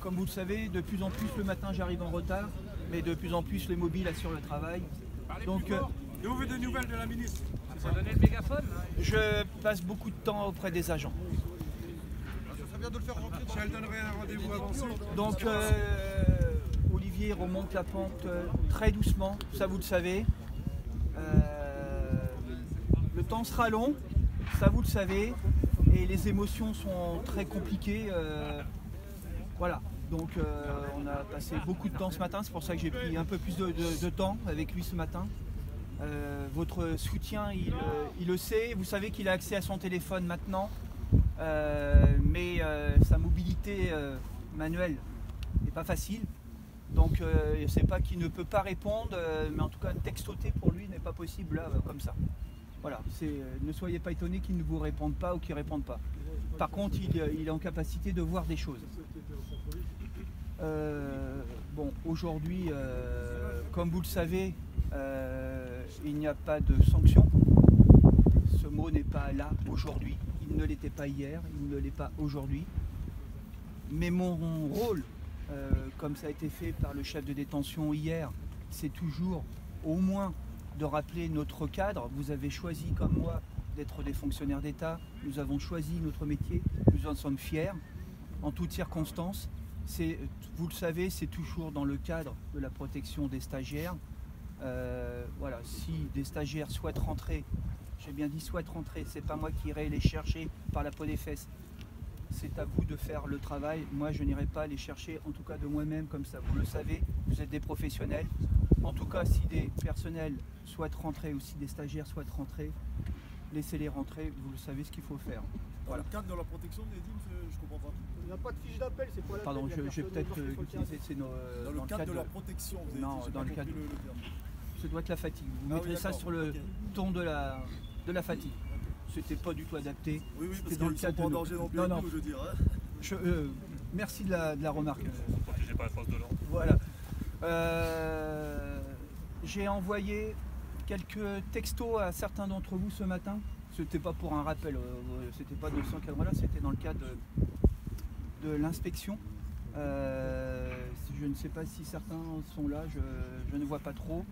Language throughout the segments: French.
comme vous le savez, de plus en plus le matin j'arrive en retard, mais de plus en plus les mobiles assurent le travail. Donc, et vous avez des nouvelles de la ministre? Ça va donner le mégaphone. je passe beaucoup de temps auprès des agents. Ça vient de le faire rentrer. Si elle donnerait un rendez-vous avancé. Donc Olivier remonte la pente très doucement, ça vous le savez. Le temps sera long, ça vous le savez, et les émotions sont très compliquées. Voilà, donc on a passé beaucoup de temps ce matin, c'est pour ça que j'ai pris un peu plus de temps avec lui ce matin. Votre soutien, il le sait, vous savez qu'il a accès à son téléphone maintenant, mais sa mobilité manuelle n'est pas facile. Donc c'est pas qu'il ne peut pas répondre, mais en tout cas textoter pour lui n'est pas possible là, comme ça. Voilà, ne soyez pas étonnés qu'il ne vous réponde pas ou qu'il ne réponde pas. Par contre, il est en capacité de voir des choses. Bon, aujourd'hui, comme vous le savez, il n'y a pas de sanction. Ce mot n'est pas là aujourd'hui. Il ne l'était pas hier, il ne l'est pas aujourd'hui. Mais mon rôle, comme ça a été fait par le chef de détention hier, c'est toujours au moins de rappeler notre cadre. Vous avez choisi, comme moi, d'être des fonctionnaires d'État. Nous avons choisi notre métier, nous en sommes fiers, en toutes circonstances. Vous le savez, c'est toujours dans le cadre de la protection des stagiaires. Voilà, si des stagiaires souhaitent rentrer, j'ai bien dit souhaitent rentrer, c'est pas moi qui irai les chercher par la peau des fesses. C'est à vous de faire le travail. Moi, je n'irai pas les chercher, en tout cas de moi-même, comme ça. Vous le savez, vous êtes des professionnels. En tout cas, si des personnels souhaitent rentrer ou si des stagiaires souhaitent rentrer, laissez-les rentrer. Vous le savez ce qu'il faut faire. Voilà. Dans le cadre de la protection des dîmes, je comprends pas. Il n'y a pas de fiche d'appel, c'est pas la Pardon, peine, je vais peut-être utiliser dans le cadre de la protection, vous avez non, dit, dans le cadre. le terme. Ce doit être la fatigue. Vous mettrez ça sur le ton de la fatigue. C'était pas du tout adapté. Oui, parce c'était dans le cadre pas en danger non plus, non, je veux dire. Merci de la remarque. Protégez pas la force de l'ordre. Voilà. J'ai envoyé quelques textos à certains d'entre vous ce matin. C'était pas pour un rappel, c'était pas dans ce cadre-là, c'était dans le cadre de l'inspection. Je ne sais pas si certains sont là, je ne vois pas trop.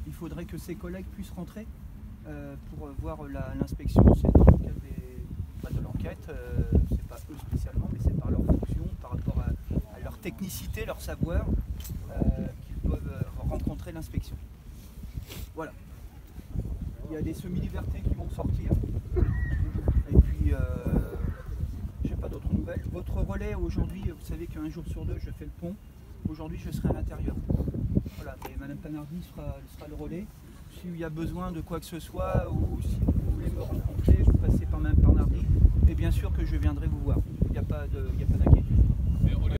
Il faudrait que ses collègues puissent rentrer pour voir l'inspection. C'est dans le cadre de l'enquête, c'est pas eux spécialement, mais c'est par leur fonction, par rapport à leur technicité, leur savoir, qu'ils doivent rencontrer l'inspection. Voilà. Il y a des semi-libertés qui vont sortir. Et puis, j'ai pas d'autres nouvelles. Votre relais aujourd'hui, vous savez qu'un jour sur deux, je fais le pont. Aujourd'hui, je serai à l'intérieur. Voilà, mais Madame Panardi sera le relais. S'il y a besoin de quoi que ce soit, ou si vous voulez me rencontrer, vous passez par Madame Panardi, et bien sûr que je viendrai vous voir. Il n'y a pas d'inquiétude.